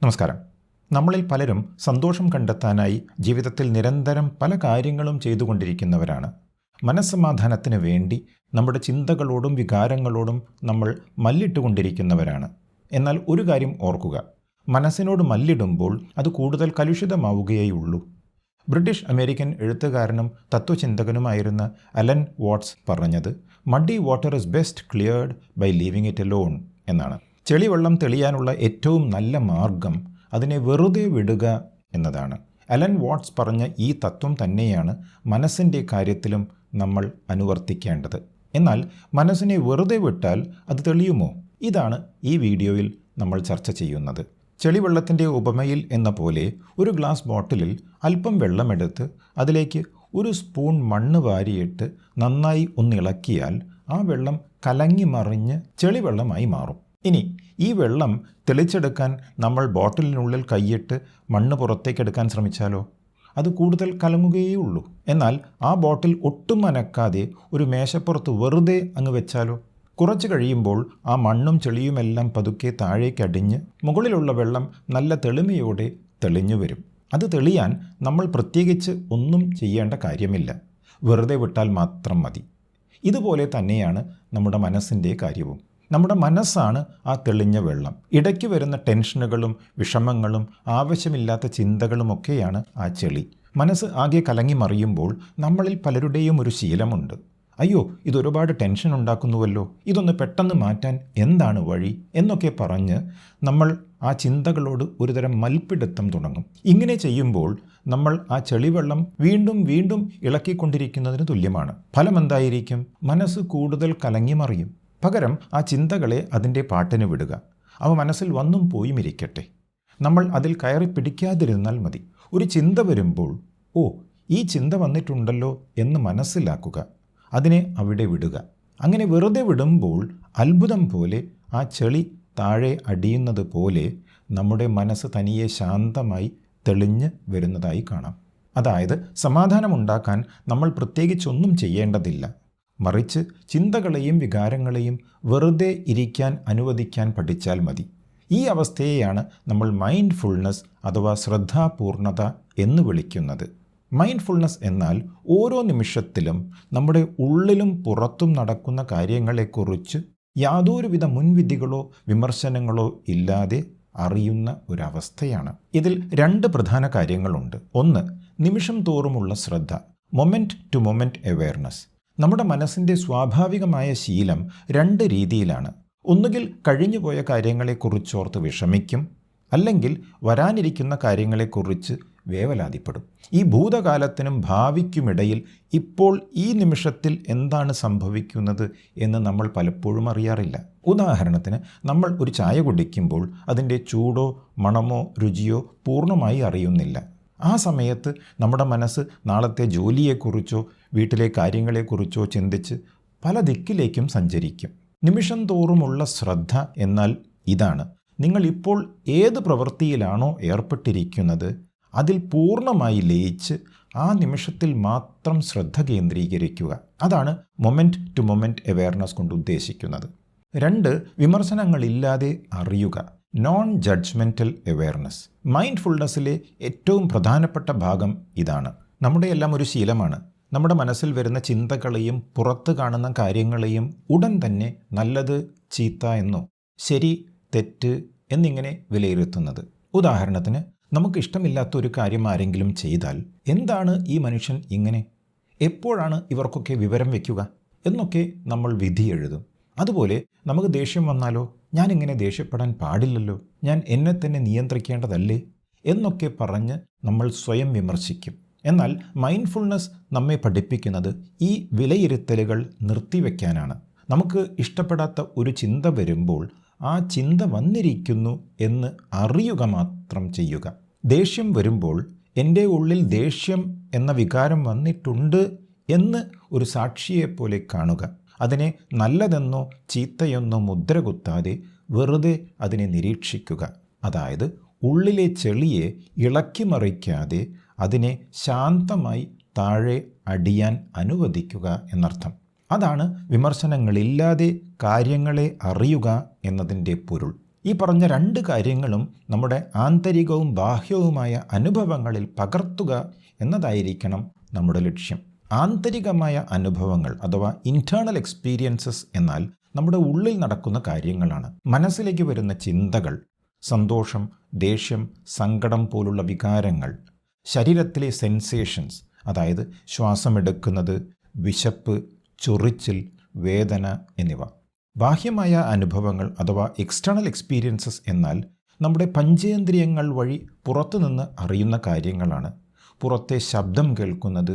നമസ്കാരം. നമ്മളിൽ പലരും സന്തോഷം കണ്ടെത്താനായി ജീവിതത്തിൽ നിരന്തരം പല കാര്യങ്ങളും ചെയ്തുകൊണ്ടിരിക്കുന്നവരാണ്. മനസ്സമാധാനത്തിന് വേണ്ടി നമ്മുടെ ചിന്തകളോടും വികാരങ്ങളോടും നമ്മൾ മല്ലിട്ടുകൊണ്ടിരിക്കുന്നവരാണ്. എന്നാൽ ഒരു കാര്യം ഓർക്കുക, മനസ്സിനോട് മല്ലിടുമ്പോൾ അത് കൂടുതൽ കലുഷിതമാവുകയേയുള്ളൂ. ബ്രിട്ടീഷ് അമേരിക്കൻ എഴുത്തുകാരനും തത്വചിന്തകനുമായിരുന്ന അലൻ വാട്ട്സ് പറഞ്ഞത് muddy water is best cleared by leaving it alone എന്നാണ്. ചെളിവെള്ളം തെളിയാനുള്ള ഏറ്റവും നല്ല മാർഗം അതിനെ വെറുതെ വിടുക എന്നതാണ്. അലൻ വാട്ട്സ് പറഞ്ഞ ഈ തത്വം തന്നെയാണ് മനസ്സിൻ്റെ കാര്യത്തിലും നമ്മൾ അനുവർത്തിക്കേണ്ടത്. എന്നാൽ മനസ്സിനെ വെറുതെ വിട്ടാൽ അത് തെളിയുമോ? ഇതാണ് ഈ വീഡിയോയിൽ നമ്മൾ ചർച്ച ചെയ്യുന്നത്. ചെളിവെള്ളത്തിൻ്റെ ഉപമയിൽ എന്ന പോലെ ഒരു ഗ്ലാസ് ബോട്ടിലിൽ അല്പം വെള്ളമെടുത്ത് അതിലേക്ക് ഒരു സ്പൂൺ മണ്ണ് വാരിയിട്ട് നന്നായി ഒന്നിളക്കിയാൽ ആ വെള്ളം കലങ്ങി മറിഞ്ഞ് ചെളിവെള്ളമായി മാറും. ഇനി ഈ വെള്ളം തെളിച്ചെടുക്കാൻ നമ്മൾ ബോട്ടിലിനുള്ളിൽ കൈയിട്ട് മണ്ണ് പുറത്തേക്കെടുക്കാൻ ശ്രമിച്ചാലോ? അത് കൂടുതൽ കലങ്ങുകയേ. എന്നാൽ ആ ബോട്ടിൽ ഒട്ടും അനക്കാതെ ഒരു മേശപ്പുറത്ത് വെറുതെ അങ്ങ് വെച്ചാലോ? കുറച്ച് കഴിയുമ്പോൾ ആ മണ്ണും ചെളിയുമെല്ലാം പതുക്കെ താഴേക്കടിഞ്ഞ് മുകളിലുള്ള വെള്ളം നല്ല തെളിമയോടെ തെളിഞ്ഞു വരും. അത് തെളിയാൻ നമ്മൾ പ്രത്യേകിച്ച് ഒന്നും ചെയ്യേണ്ട കാര്യമില്ല, വെറുതെ വിട്ടാൽ മാത്രം മതി. ഇതുപോലെ തന്നെയാണ് നമ്മുടെ മനസ്സിൻ്റെ കാര്യവും. നമ്മുടെ മനസ്സാണ് ആ തെളിഞ്ഞ വെള്ളം. ഇടയ്ക്ക് വരുന്ന ടെൻഷനുകളും വിഷമങ്ങളും ആവശ്യമില്ലാത്ത ചിന്തകളുമൊക്കെയാണ് ആ ചെളി. മനസ്സ് ആകെ കലങ്ങി മറിയുമ്പോൾ നമ്മളിൽ പലരുടെയും ഒരു ശീലമുണ്ട്. അയ്യോ, ഇതൊരുപാട് ടെൻഷൻ ഉണ്ടാക്കുന്നുവല്ലോ, ഇതൊന്ന് പെട്ടെന്ന് മാറ്റാൻ എന്താണ് വഴി എന്നൊക്കെ പറഞ്ഞ് നമ്മൾ ആ ചിന്തകളോട് ഒരുതരം മൽപ്പിടുത്തം തുടങ്ങും. ഇങ്ങനെ ചെയ്യുമ്പോൾ നമ്മൾ ആ ചെളിവെള്ളം വീണ്ടും വീണ്ടും ഇളക്കിക്കൊണ്ടിരിക്കുന്നതിന് തുല്യമാണ്. ഫലമെന്തായിരിക്കും? മനസ്സ് കൂടുതൽ കലങ്ങി മറിയും. പകരം ആ ചിന്തകളെ അതിൻ്റെ പാട്ടിന് വിടുക. അവ മനസ്സിൽ വന്നും പോയും ഇരിക്കട്ടെ. നമ്മൾ അതിൽ കയറി പിടിക്കാതിരുന്നാൽ മതി. ഒരു ചിന്ത വരുമ്പോൾ ഓ, ഈ ചിന്ത വന്നിട്ടുണ്ടല്ലോ എന്ന് മനസ്സിലാക്കുക, അതിനെ അവിടെ വിടുക. അങ്ങനെ വെറുതെ വിടുമ്പോൾ അത്ഭുതം പോലെ ആ ചെളി താഴെ അടിയുന്നത് പോലെ നമ്മുടെ മനസ്സ് തനിയെ ശാന്തമായി തെളിഞ്ഞ് വരുന്നതായി കാണാം. അതായത് സമാധാനമുണ്ടാക്കാൻ നമ്മൾ പ്രത്യേകിച്ചൊന്നും ചെയ്യേണ്ടതില്ല. മറിച്ച് ചിന്തകളെയും വികാരങ്ങളെയും വെറുതെ ഇരിക്കാൻ അനുവദിക്കാൻ പഠിച്ചാൽ മതി. ഈ അവസ്ഥയെയാണ് നമ്മൾ മൈൻഡ്ഫുൾനെസ് അഥവാ ശ്രദ്ധാപൂർണത എന്ന് വിളിക്കുന്നത്. മൈൻഡ്ഫുൾനെസ് എന്നാൽ ഓരോ നിമിഷത്തിലും നമ്മുടെ ഉള്ളിലും പുറത്തും നടക്കുന്ന കാര്യങ്ങളെക്കുറിച്ച് യാതൊരുവിധ മുൻവിധികളോ വിമർശനങ്ങളോ ഇല്ലാതെ അറിയുന്ന ഒരവസ്ഥയാണ്. ഇതിൽ രണ്ട് പ്രധാന കാര്യങ്ങളുണ്ട്. ഒന്ന്, നിമിഷം തോറുമുള്ള ശ്രദ്ധ, മൊമെൻറ്റ് ടു മൊമെൻറ്റ് അവെയർനെസ്. നമ്മുടെ മനസ്സിൻ്റെ സ്വാഭാവികമായ ശീലം രണ്ട് രീതിയിലാണ്. ഒന്നുകിൽ കഴിഞ്ഞുപോയ കാര്യങ്ങളെക്കുറിച്ചോർത്ത് വിഷമിക്കും, അല്ലെങ്കിൽ വരാനിരിക്കുന്ന കാര്യങ്ങളെക്കുറിച്ച് വേവലാതിപ്പെടും. ഈ ഭൂതകാലത്തിനും ഭാവിക്കുമിടയിൽ ഇപ്പോൾ ഈ നിമിഷത്തിൽ എന്താണ് സംഭവിക്കുന്നത് എന്ന് നമ്മൾ പലപ്പോഴും അറിയാറില്ല. ഉദാഹരണത്തിന്, നമ്മൾ ഒരു ചായ കുടിക്കുമ്പോൾ അതിൻ്റെ ചൂടോ മണമോ രുചിയോ പൂർണ്ണമായി അറിയുന്നില്ല. ആ സമയത്ത് നമ്മുടെ മനസ്സ് നാളത്തെ ജോലിയെക്കുറിച്ചോ വീട്ടിലെ കാര്യങ്ങളെക്കുറിച്ചോ ചിന്തിച്ച് പല ദിക്കിലേക്കും സഞ്ചരിക്കും. നിമിഷം തോറുമുള്ള ശ്രദ്ധ എന്നാൽ ഇതാണ്. നിങ്ങൾ ഇപ്പോൾ ഏത് പ്രവൃത്തിയിലാണോ ഏർപ്പെട്ടിരിക്കുന്നത് അതിൽ പൂർണ്ണമായി ലയിച്ച് ആ നിമിഷത്തിൽ മാത്രം ശ്രദ്ധ കേന്ദ്രീകരിക്കുക. അതാണ് മൊമെൻറ്റ് ടു മൊമെൻറ്റ് അവെയർനെസ് കൊണ്ട് ഉദ്ദേശിക്കുന്നത്. രണ്ട്, വിമർശനങ്ങളില്ലാതെ അറിയുക, നോൺ ജഡ്ജ്മെൻ്റൽ അവെയർനെസ്. മൈൻഡ്ഫുൾനെസ്സിലെ ഏറ്റവും പ്രധാനപ്പെട്ട ഭാഗം ഇതാണ്. നമ്മുടെ എല്ലാം ഒരു ശീലമാണ് നമ്മുടെ മനസ്സിൽ വരുന്ന ചിന്തകളെയും പുറത്ത് കാണുന്ന കാര്യങ്ങളെയും ഉടൻ തന്നെ നല്ലത് ചീത്ത എന്നോ ശരി തെറ്റ് എന്നിങ്ങനെ വിലയിരുത്തുന്നത്. ഉദാഹരണത്തിന്, നമുക്കിഷ്ടമില്ലാത്ത ഒരു കാര്യം ആരെങ്കിലും ചെയ്താൽ എന്താണ് ഈ മനുഷ്യൻ ഇങ്ങനെ, എപ്പോഴാണ് ഇവർക്കൊക്കെ വിവരം വയ്ക്കുക എന്നൊക്കെ നമ്മൾ വിധി എഴുതും. അതുപോലെ നമുക്ക് ദേഷ്യം വന്നാലോ, ഞാനിങ്ങനെ ദേഷ്യപ്പെടാൻ പാടില്ലല്ലോ, ഞാൻ എന്നെ തന്നെ നിയന്ത്രിക്കേണ്ടതല്ലേ എന്നൊക്കെ പറഞ്ഞ് നമ്മൾ സ്വയം വിമർശിക്കും. എന്നാൽ മൈൻഡ്ഫുൾനെസ് നമ്മെ പഠിപ്പിക്കുന്നത് ഈ വിലയിരുത്തലുകൾ നിർത്തിവെക്കാനാണ്. നമുക്ക് ഇഷ്ടപ്പെടാത്ത ഒരു ചിന്ത വരുമ്പോൾ ആ ചിന്ത വന്നിരിക്കുന്നു എന്ന് അറിയുക മാത്രം ചെയ്യുക. ദേഷ്യം വരുമ്പോൾ എൻ്റെ ഉള്ളിൽ ദേഷ്യം എന്ന വികാരം വന്നിട്ടുണ്ട് എന്ന് ഒരു സാക്ഷിയെപ്പോലെ കാണുക. അതിനെ നല്ലതെന്നോ ചീത്തയെന്നോ മുദ്ര കുത്താതെ വെറുതെ അതിനെ നിരീക്ഷിക്കുക. അതായത് ഉള്ളിലെ ചെളിയെ ഇളക്കി മറിക്കാതെ അതിനെ ശാന്തമായി താഴെ അടിയാൻ അനുവദിക്കുക എന്നർത്ഥം. അതാണ് വിമർശനങ്ങളില്ലാതെ കാര്യങ്ങളെ അറിയുക എന്നതിൻ്റെ പൊരുൾ. ഈ പറഞ്ഞ രണ്ട് കാര്യങ്ങളും നമ്മുടെ ആന്തരികവും ബാഹ്യവുമായ അനുഭവങ്ങളിൽ പകർത്തുക എന്നതായിരിക്കണം നമ്മുടെ ലക്ഷ്യം. ആന്തരികമായ അനുഭവങ്ങൾ അഥവാ ഇൻറ്റേർണൽ എക്സ്പീരിയൻസസ് എന്നാൽ നമ്മുടെ ഉള്ളിൽ നടക്കുന്ന കാര്യങ്ങളാണ്. മനസ്സിലേക്ക് വരുന്ന ചിന്തകൾ, സന്തോഷം, ദേഷ്യം, സങ്കടം പോലുള്ള വികാരങ്ങൾ, ശരീരത്തിലെ സെൻസേഷൻസ്, അതായത് ശ്വാസമെടുക്കുന്നത്, വിശപ്പ്, ചൊറിച്ചിൽ, വേദന എന്നിവ. ബാഹ്യമായ അനുഭവങ്ങൾ അഥവാ എക്സ്റ്റേണൽ എക്സ്പീരിയൻസസ് എന്നാൽ നമ്മുടെ പഞ്ചേന്ദ്രിയങ്ങൾ വഴി പുറത്തുനിന്ന് അറിയുന്ന കാര്യങ്ങളാണ്. പുറത്തെ ശബ്ദം കേൾക്കുന്നത്,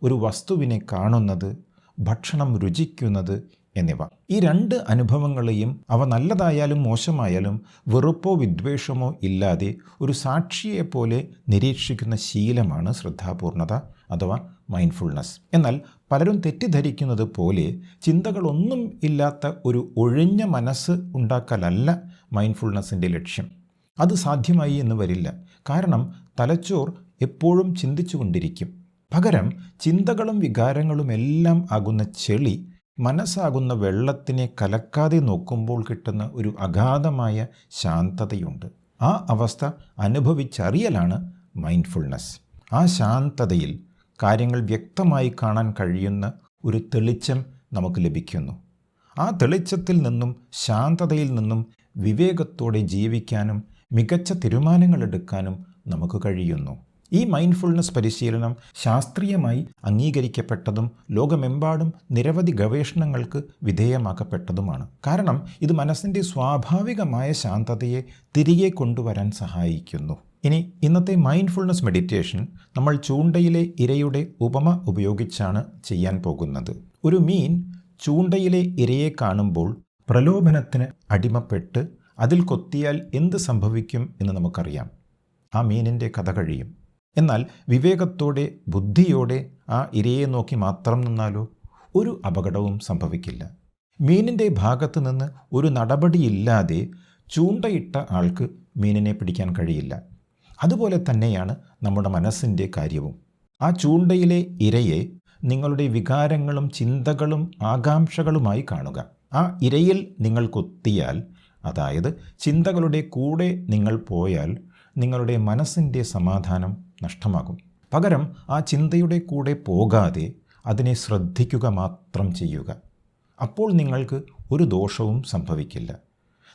ഒരു വസ്തുവിനെ കാണുന്നത്, ഭക്ഷണം രുചിക്കുന്നത് എന്നിവ. ഈ രണ്ട് അനുഭവങ്ങളെയും അവ നല്ലതായാലും മോശമായാലും വെറുപ്പോ വിദ്വേഷമോ ഇല്ലാതെ ഒരു സാക്ഷിയെപ്പോലെ നിരീക്ഷിക്കുന്ന ശീലമാണ് ശ്രദ്ധാപൂർണത അഥവാ മൈൻഡ്ഫുൾനെസ്. എന്നാൽ പലരും തെറ്റിദ്ധരിക്കുന്നത് പോലെ ചിന്തകളൊന്നും ഇല്ലാത്ത ഒരു ഒഴിഞ്ഞ മനസ്സ് ഉണ്ടാക്കലല്ല മൈൻഡ്ഫുൾനെസ്സിൻ്റെ ലക്ഷ്യം. അത് സാധ്യമായി എന്ന് വരില്ല. കാരണം തലച്ചോർ എപ്പോഴും ചിന്തിച്ചുകൊണ്ടിരിക്കും. പകരം ചിന്തകളും വികാരങ്ങളും എല്ലാം ആകുന്ന ചെളി മനസ്സാകുന്ന വെള്ളത്തിനെ കലക്കാതെ നോക്കുമ്പോൾ കിട്ടുന്ന ഒരു അഗാധമായ ശാന്തതയുണ്ട്. ആ അവസ്ഥ അനുഭവിച്ചറിയലാണ് മൈൻഡ്ഫുൾനെസ്. ആ ശാന്തതയിൽ കാര്യങ്ങൾ വ്യക്തമായി കാണാൻ കഴിയുന്ന ഒരു തെളിച്ചം നമുക്ക് ലഭിക്കുന്നു. ആ തെളിച്ചത്തിൽ നിന്നും ശാന്തതയിൽ നിന്നും വിവേകത്തോടെ ജീവിക്കാനും മികച്ച തീരുമാനങ്ങൾ എടുക്കാനും നമുക്ക് കഴിയുന്നു. ഈ മൈൻഡ്ഫുൾനെസ് പരിശീലനം ശാസ്ത്രീയമായി അംഗീകരിക്കപ്പെട്ടതും ലോകമെമ്പാടും നിരവധി ഗവേഷണങ്ങൾക്ക് വിധേയമാക്കപ്പെട്ടതുമാണ്. കാരണം ഇത് മനസ്സിൻ്റെ സ്വാഭാവികമായ ശാന്തതയെ തിരികെ കൊണ്ടുവരാൻ സഹായിക്കുന്നു. ഇനി ഇന്നത്തെ മൈൻഡ്ഫുൾനെസ് മെഡിറ്റേഷൻ നമ്മൾ ചൂണ്ടയിലെ ഇരയുടെ ഉപമ ഉപയോഗിച്ചാണ് ചെയ്യാൻ പോകുന്നത്. ഒരു മീൻ ചൂണ്ടയിലെ ഇരയെ കാണുമ്പോൾ പ്രലോഭനത്തിന് അടിമപ്പെട്ട് അതിൽ കൊത്തിയാൽ എന്ത് സംഭവിക്കും എന്ന് നമുക്കറിയാം. ആ മീനിൻ്റെ കഥ കഴിയും. എന്നാൽ വിവേകത്തോടെ, ബുദ്ധിയോടെ ആ ഇരയെ നോക്കി മാത്രം നിന്നാലോ ഒരു അപകടവും സംഭവിക്കില്ല. മീനിൻ്റെ ഭാഗത്ത് നിന്ന് ഒരു നടപടിയില്ലാതെ ചൂണ്ടയിട്ട ആൾക്ക് മീനിനെ പിടിക്കാൻ കഴിയില്ല. അതുപോലെ തന്നെയാണ് നമ്മുടെ മനസ്സിൻ്റെ കാര്യവും. ആ ചൂണ്ടയിലെ ഇരയെ നിങ്ങളുടെ വികാരങ്ങളും ചിന്തകളും ആകാംക്ഷകളുമായി കാണുക. ആ ഇരയിൽ നിങ്ങൾ കൊത്തിയാൽ, അതായത് ചിന്തകളുടെ കൂടെ നിങ്ങൾ പോയാൽ, നിങ്ങളുടെ മനസ്സിൻ്റെ സമാധാനം നഷ്ടമാകും. പകരം ആ ചിന്തയുടെ കൂടെ പോകാതെ അതിനെ ശ്രദ്ധിക്കുക മാത്രം ചെയ്യുക. അപ്പോൾ നിങ്ങൾക്ക് ഒരു ദോഷവും സംഭവിക്കില്ല.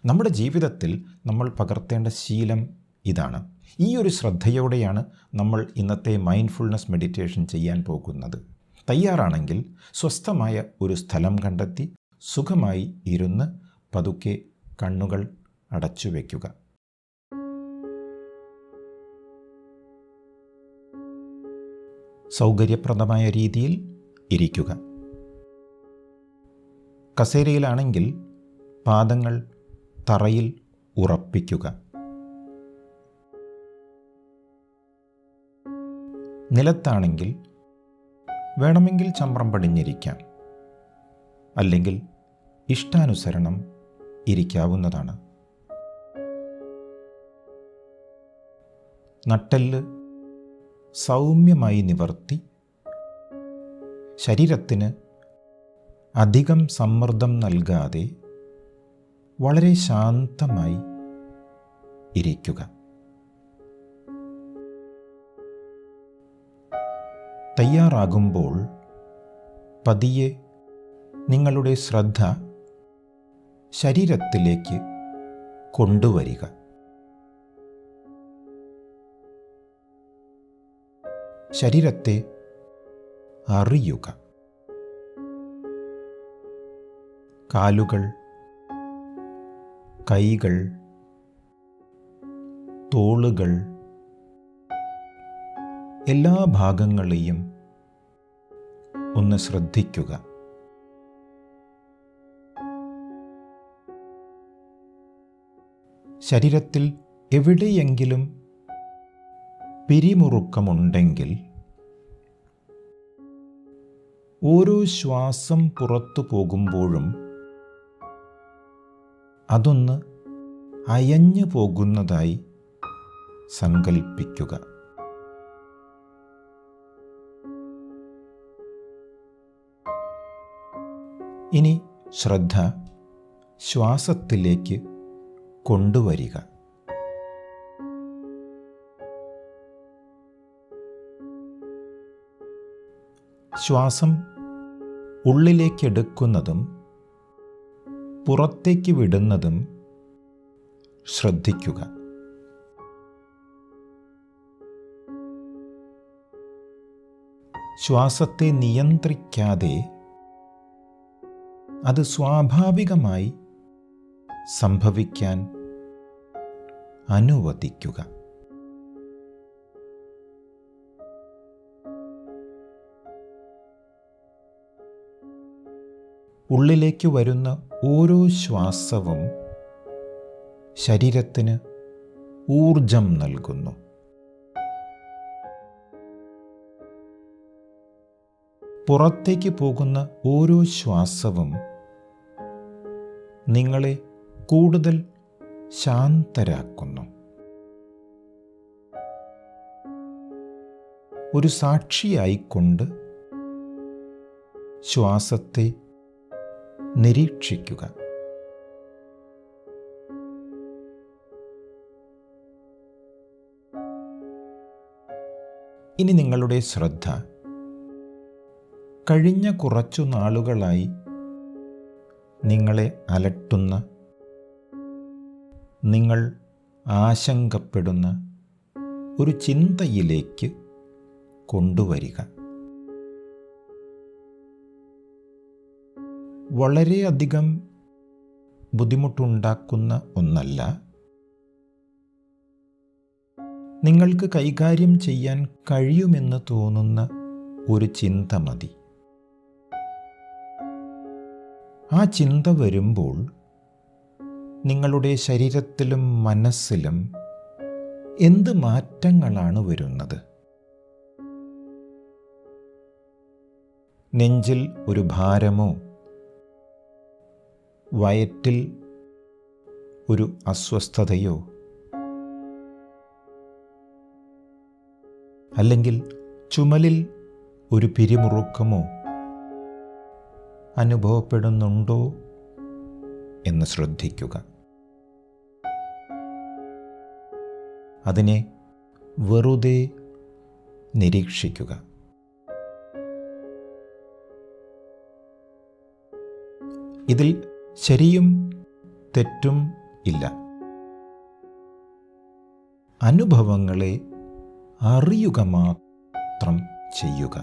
നമ്മുടെ ജീവിതത്തിൽ നമ്മൾ പകർത്തേണ്ട ശീലം ഇതാണ്. ഈ ഒരു ശ്രദ്ധയോടെയാണ് നമ്മൾ ഇന്നത്തെ മൈൻഡ്ഫുൾനെസ് മെഡിറ്റേഷൻ ചെയ്യാൻ പോകുന്നത്. തയ്യാറാണെങ്കിൽ സ്വസ്ഥമായ ഒരു സ്ഥലം കണ്ടെത്തി സുഖമായി ഇരുന്ന് പതുക്കെ കണ്ണുകൾ അടച്ചു വയ്ക്കുക. സൗകര്യപ്രദമായ രീതിയിൽ ഇരിക്കുക. കസേരയിലാണെങ്കിൽ പാദങ്ങൾ തറയിൽ ഉറപ്പിക്കുക. നിലത്താണെങ്കിൽ വേണമെങ്കിൽ ചമ്രം പടിഞ്ഞിരിക്കാം, അല്ലെങ്കിൽ ഇഷ്ടാനുസരണം ഇരിക്കാവുന്നതാണ്. നട്ടെല്ല് സൗമ്യമായി നിവർത്തി ശരീരത്തിന് അധികം സമ്മർദ്ദം നൽകാതെ വളരെ ശാന്തമായി ഇരിക്കുക. തയ്യാറാകുമ്പോൾ പതിയെ നിങ്ങളുടെ ശ്രദ്ധ ശരീരത്തിലേക്ക് കൊണ്ടുവരിക. ശരീരത്തെ അറിയുക. കാലുകൾ, കൈകൾ, തോളുകൾ, എല്ലാ ഭാഗങ്ങളെയും ഒന്ന് ശ്രദ്ധിക്കുക. ശരീരത്തിൽ എവിടെയെങ്കിലും പിരിമുറുക്കമുണ്ടെങ്കിൽ ഓരോ ശ്വാസം പുറത്തു പോകുമ്പോഴും അതൊന്ന് അയഞ്ഞു പോകുന്നതായി സങ്കൽപ്പിക്കുക. ഇനി ശ്രദ്ധ ശ്വാസത്തിലേക്ക് കൊണ്ടുവരിക. ശ്വാസം ഉള്ളിലേക്കെടുക്കുന്നതും പുറത്തേക്ക് വിടുന്നതും ശ്രദ്ധിക്കുക. ശ്വാസത്തെ നിയന്ത്രിക്കാതെ അത് സ്വാഭാവികമായി സംഭവിക്കാൻ അനുവദിക്കുക. ഉള്ളിലേക്ക് വരുന്ന ഓരോ ശ്വാസവും ശരീരത്തിന് ഊർജം നൽകുന്നു. പുറത്തേക്ക് പോകുന്ന ഓരോ ശ്വാസവും നിങ്ങളെ കൂടുതൽ ശാന്തരാക്കുന്നു. ഒരു സാക്ഷിയായിക്കൊണ്ട് ശ്വാസത്തെ നിരീക്ഷിക്കുക. ഇനി നിങ്ങളുടെ ശ്രദ്ധ കഴിഞ്ഞ കുറച്ചു നാളുകളായി നിങ്ങളെ അലട്ടുന്ന, നിങ്ങൾ ആശങ്കപ്പെടുന്ന ഒരു ചിന്തയിലേക്ക് കൊണ്ടുവരിക. വളരെയധികം ബുദ്ധിമുട്ടുണ്ടാക്കുന്ന ഒന്നല്ല, നിങ്ങൾക്ക് കൈകാര്യം ചെയ്യാൻ കഴിയുമെന്ന് തോന്നുന്ന ഒരു ചിന്ത മതി. ആ ചിന്ത വരുമ്പോൾ നിങ്ങളുടെ ശരീരത്തിലും മനസ്സിലും എന്ത് മാറ്റങ്ങളാണ് വരുന്നത്? നെഞ്ചിൽ ഒരു ഭാരമോ, വയറ്റിൽ ഒരു അസ്വസ്ഥതയോ, അല്ലെങ്കിൽ ചുമലിൽ ഒരു പിരിമുറുക്കമോ അനുഭവപ്പെടുന്നുണ്ടോ എന്ന് ശ്രദ്ധിക്കുക. അതിനെ വെറുതെ നിരീക്ഷിക്കുക. ഇതിൽ ശരിയും തെറ്റും ഇല്ല. അനുഭവങ്ങളെ അറിയുക മാത്രം ചെയ്യുക.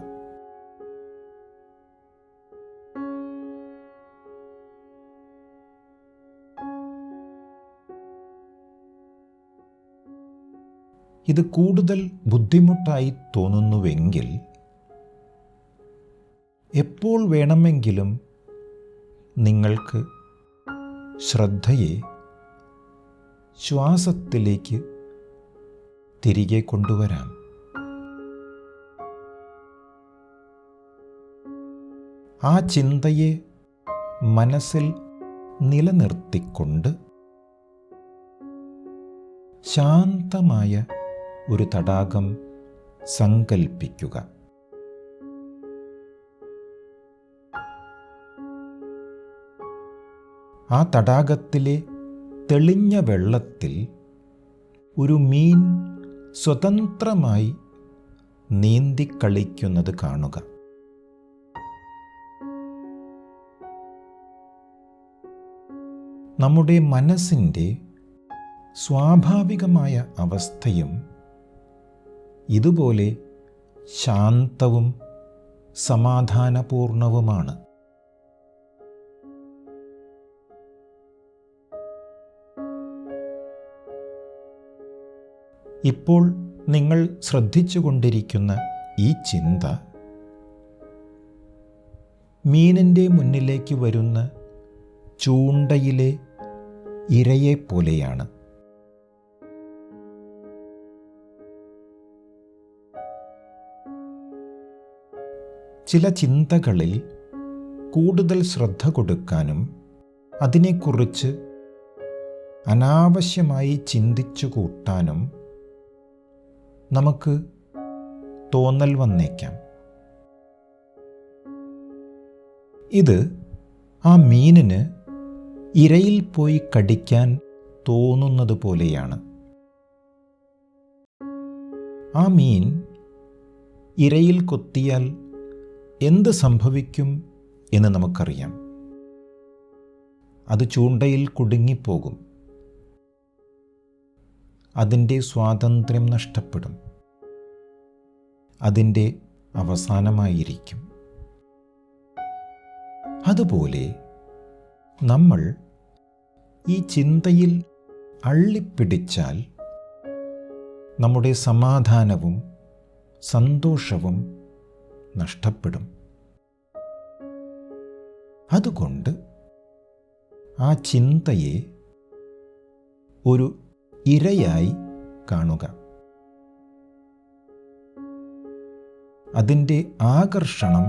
ഇത് കൂടുതൽ ബുദ്ധിമുട്ടായി തോന്നുന്നുവെങ്കിൽ എപ്പോൾ വേണമെങ്കിലും നിങ്ങൾക്ക് ശ്രദ്ധയെ ശ്വാസത്തിലേക്ക് തിരികെ കൊണ്ടുവരാം. ആ ചിന്തയെ മനസ്സിൽ നിലനിർത്തിക്കൊണ്ട് ശാന്തമായ ഒരു തടാകം സങ്കൽപ്പിക്കുക. ആ തടാകത്തിലെ തെളിഞ്ഞ വെള്ളത്തിൽ ഒരു മീൻ സ്വതന്ത്രമായി നീന്തിക്കളിക്കുന്നത് കാണുക. നമ്മുടെ മനസ്സിൻ്റെ സ്വാഭാവികമായ അവസ്ഥയും ഇതുപോലെ ശാന്തവും സമാധാനപൂർണവുമാണ്. ഇപ്പോൾ നിങ്ങൾ ശ്രദ്ധിച്ചുകൊണ്ടിരിക്കുന്ന ഈ ചിന്ത മീനിൻ്റെ മുന്നിലേക്ക് വരുന്ന ചൂണ്ടയിലെ ഇരയെപ്പോലെയാണ്. ചില ചിന്തകളിൽ കൂടുതൽ ശ്രദ്ധ കൊടുക്കാനും അതിനെക്കുറിച്ച് അനാവശ്യമായി ചിന്തിച്ചു കൂട്ടാനും നമുക്ക് തോന്നൽ വന്നേക്കാം. ഇത് ആ മീനിന് ഇരയിൽ പോയി കടിക്കാൻ തോന്നുന്നത് പോലെയാണ്. ആ മീൻ ഇരയിൽ കൊത്തിയാൽ എന്ത് സംഭവിക്കും എന്ന് നമുക്കറിയാം. അത് ചൂണ്ടയിൽ കുടുങ്ങിപ്പോകും. അതിൻ്റെ സ്വാതന്ത്ര്യം നഷ്ടപ്പെടും. അതിൻ്റെ അവസാനമായിരിക്കും. അതുപോലെ നമ്മൾ ഈ ചിന്തയിൽ അള്ളിപ്പിടിച്ചാൽ നമ്മുടെ സമാധാനവും സന്തോഷവും നഷ്ടപ്പെടും. അതുകൊണ്ട് ആ ചിന്തയെ ഒരു ഇരയായി കാണുക. അതിൻ്റെ ആകർഷണം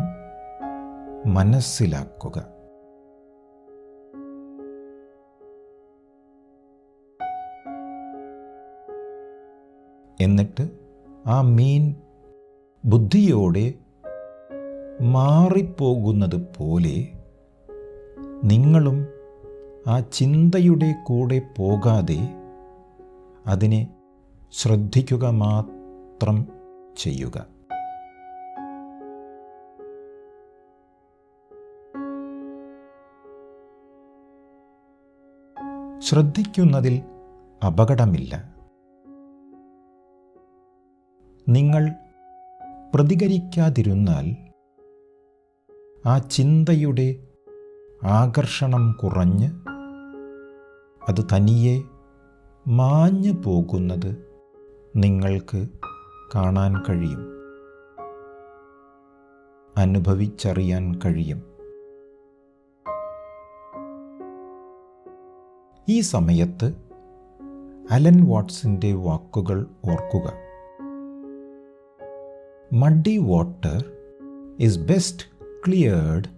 മനസ്സിലാക്കുക. എന്നിട്ട് ആ മീൻ ബുദ്ധിയോടെ മാറിപ്പോകുന്നത് പോലെ നിങ്ങളും ആ ചിന്തയുടെ കൂടെ പോകാതെ അതിനെ ശ്രദ്ധിക്കുക മാത്രം ചെയ്യുക. ശ്രദ്ധിക്കുന്നതിൽ അപകടമില്ല. നിങ്ങൾ പ്രതികരിക്കാതിരുന്നാൽ ആ ചിന്തയുടെ ആകർഷണം കുറഞ്ഞ് അത് തനിയെ മാഞ്ഞു പോകുന്നത് നിങ്ങൾക്ക് കാണാൻ കഴിയും, അനുഭവിച്ചറിയാൻ കഴിയും. ഈ സമയത്ത് അലൻ വാട്ട്സിൻ്റെ വാക്കുകൾ ഓർക്കുക. Muddy water is best cleared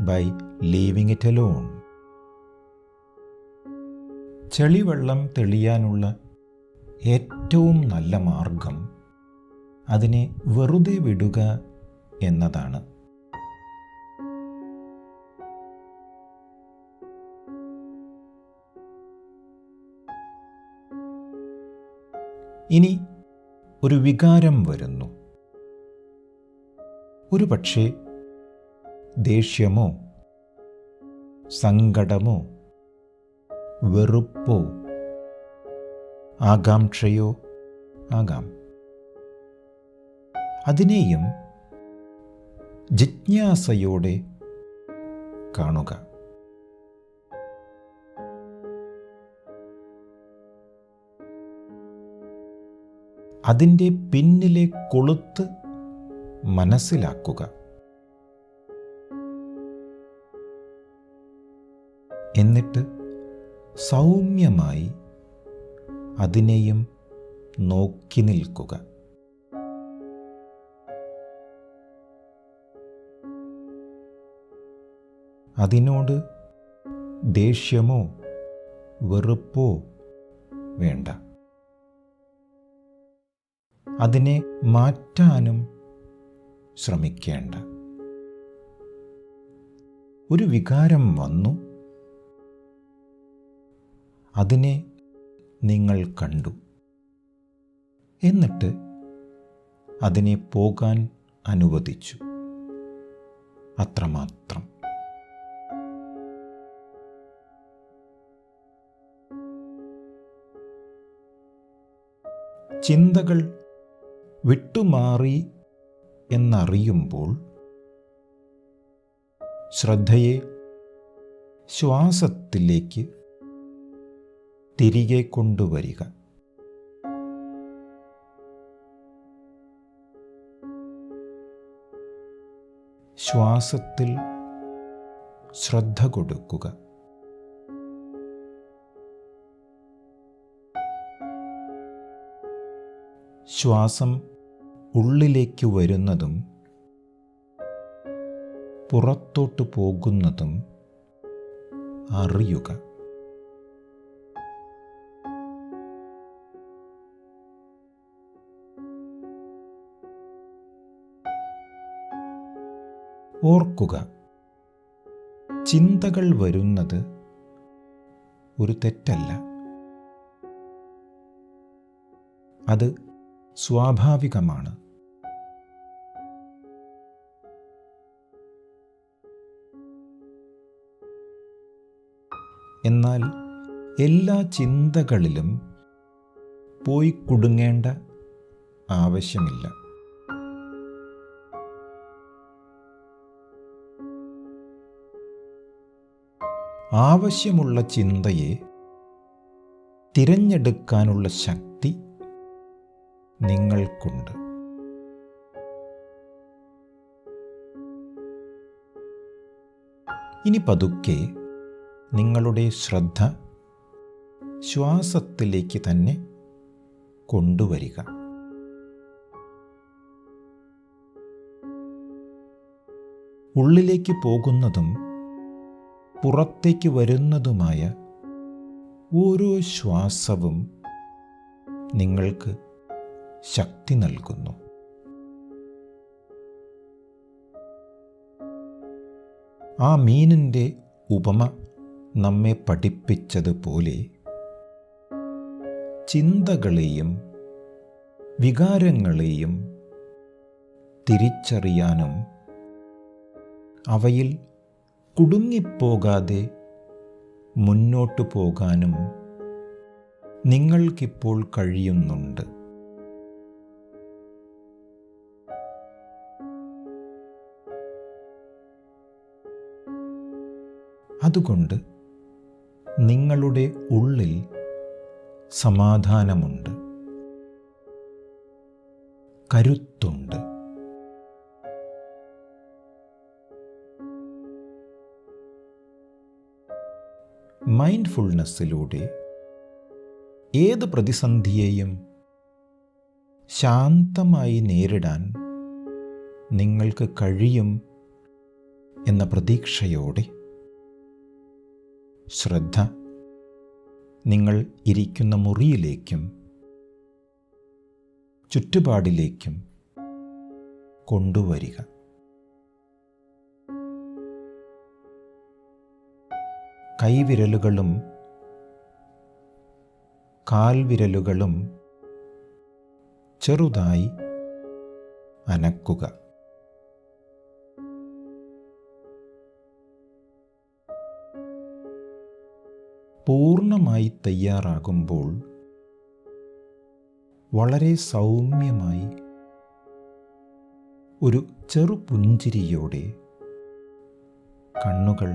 by leaving it alone. ചെളിവെള്ളം തെളിയാനുള്ള ഏറ്റവും നല്ല മാർഗം അതിനെ വെറുതെ വിടുക എന്നതാണ്. ഇനി ഒരു വികാരം വരുന്നു. ഒരു പക്ഷേ ദേഷ്യമോ സങ്കടമോ വെറുപ്പോ ആകാംക്ഷയോ ആകാം. അതിനെയും ജിജ്ഞാസയോടെ കാണുക. അതിൻ്റെ പിന്നിലെ കൊളുത്ത് മനസ്സിലാക്കുക. എന്നിട്ട് സൗമ്യമായി അതിനെയും നോക്കി നിൽക്കുക. അതിനോട് ദേഷ്യമോ വെറുപ്പോ വേണ്ട. അതിനെ മാറ്റാനും ശ്രമിക്കേണ്ട. ഒരു വികാരം വന്നു, അതിനെ നിങ്ങൾ കണ്ടു. എന്നിട്ട് അതിനെ പോകാൻ അനുവദിച്ചു. അത്രമാത്രം. ചിന്തകൾ വിട്ടുമാറി എന്നറിയുമ്പോൾ ശ്രദ്ധയെ ശ്വാസത്തിലേക്ക് തിരികെ കൊണ്ടുവരിക. ശ്വാസത്തിൽ ശ്രദ്ധ കൊടുക്കുക. ശ്വാസം ഉള്ളിലേക്ക് വരുന്നതും പുറത്തോട്ട് പോകുന്നതും അറിയുക. ഓർക്കുക, ചിന്തകൾ വരുന്നത് ഒരു തെറ്റല്ല. അത് സ്വാഭാവികമാണ്. എന്നാൽ എല്ലാ ചിന്തകളിലും പോയി കുടുങ്ങേണ്ട ആവശ്യമില്ല. ആവശ്യമുള്ള ചിന്തയെ തിരഞ്ഞെടുക്കാനുള്ള ശക്തി നിങ്ങൾക്കുണ്ട്. ഇനി പതുക്കെ നിങ്ങളുടെ ശ്രദ്ധ ശ്വാസത്തിലേക്ക് തന്നെ കൊണ്ടുവരിക. ഉള്ളിലേക്ക് പോകുന്നതും പുറത്തേക്ക് വരുന്നതുമായ ഓരോ ശ്വാസവും നിങ്ങൾക്ക് ശക്തി നൽകുന്നു. ആ മീനിൻ്റെ ഉപമ നമ്മെ പഠിപ്പിച്ചതുപോലെ ചിന്തകളെയും വികാരങ്ങളെയും തിരിച്ചറിയാനും അവയിൽ കുടുങ്ങിപ്പോകാതെ മുന്നോട്ടു പോകാനും നിങ്ങൾക്കിപ്പോൾ കഴിയുന്നുണ്ട്. അതുകൊണ്ട് നിങ്ങളുടെ ഉള്ളിൽ സമാധാനമുണ്ട്, കരുത്തുണ്ട്. മൈൻഡ്ഫുൾനെസ്സിലൂടെ ഏത് പ്രതിസന്ധിയെയും ശാന്തമായി നേരിടാൻ നിങ്ങൾക്ക് കഴിയും എന്ന പ്രതീക്ഷയോടെ ശ്രദ്ധ നിങ്ങൾ ഇരിക്കുന്ന മുറിയിലേക്കും ചുറ്റുപാടിലേക്കും കൊണ്ടുവരിക. കൈവിരലുകളും കാൽവിരലുകളും ചെറുതായി അനക്കുക. പൂർണ്ണമായി തയ്യാറാകുമ്പോൾ വളരെ സൗമ്യമായി ഒരു ചെറുപുഞ്ചിരിയോടെ കണ്ണുകൾ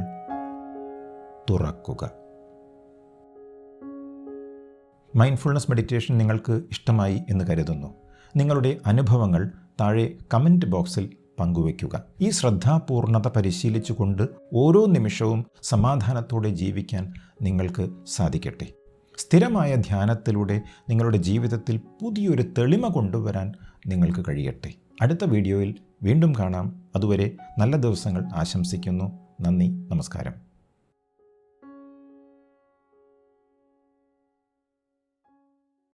തുറക്കുക. മൈൻഡ്ഫുൾനെസ് മെഡിറ്റേഷൻ നിങ്ങൾക്ക് ഇഷ്ടമായി എന്ന് കരുതുന്നു. നിങ്ങളുടെ അനുഭവങ്ങൾ താഴെ കമൻറ്റ് ബോക്സിൽ പങ്കുവയ്ക്കുക. ഈ ശ്രദ്ധാപൂർണത പരിശീലിച്ചുകൊണ്ട് ഓരോ നിമിഷവും സമാധാനത്തോടെ ജീവിക്കാൻ നിങ്ങൾക്ക് സാധിക്കട്ടെ. സ്ഥിരമായ ധ്യാനത്തിലൂടെ നിങ്ങളുടെ ജീവിതത്തിൽ പുതിയൊരു തെളിമ കൊണ്ടുവരാൻ നിങ്ങൾക്ക് കഴിയട്ടെ. അടുത്ത വീഡിയോയിൽ വീണ്ടും കാണാം. അതുവരെ നല്ല ദിവസങ്ങൾ ആശംസിക്കുന്നു. നന്ദി, നമസ്കാരം.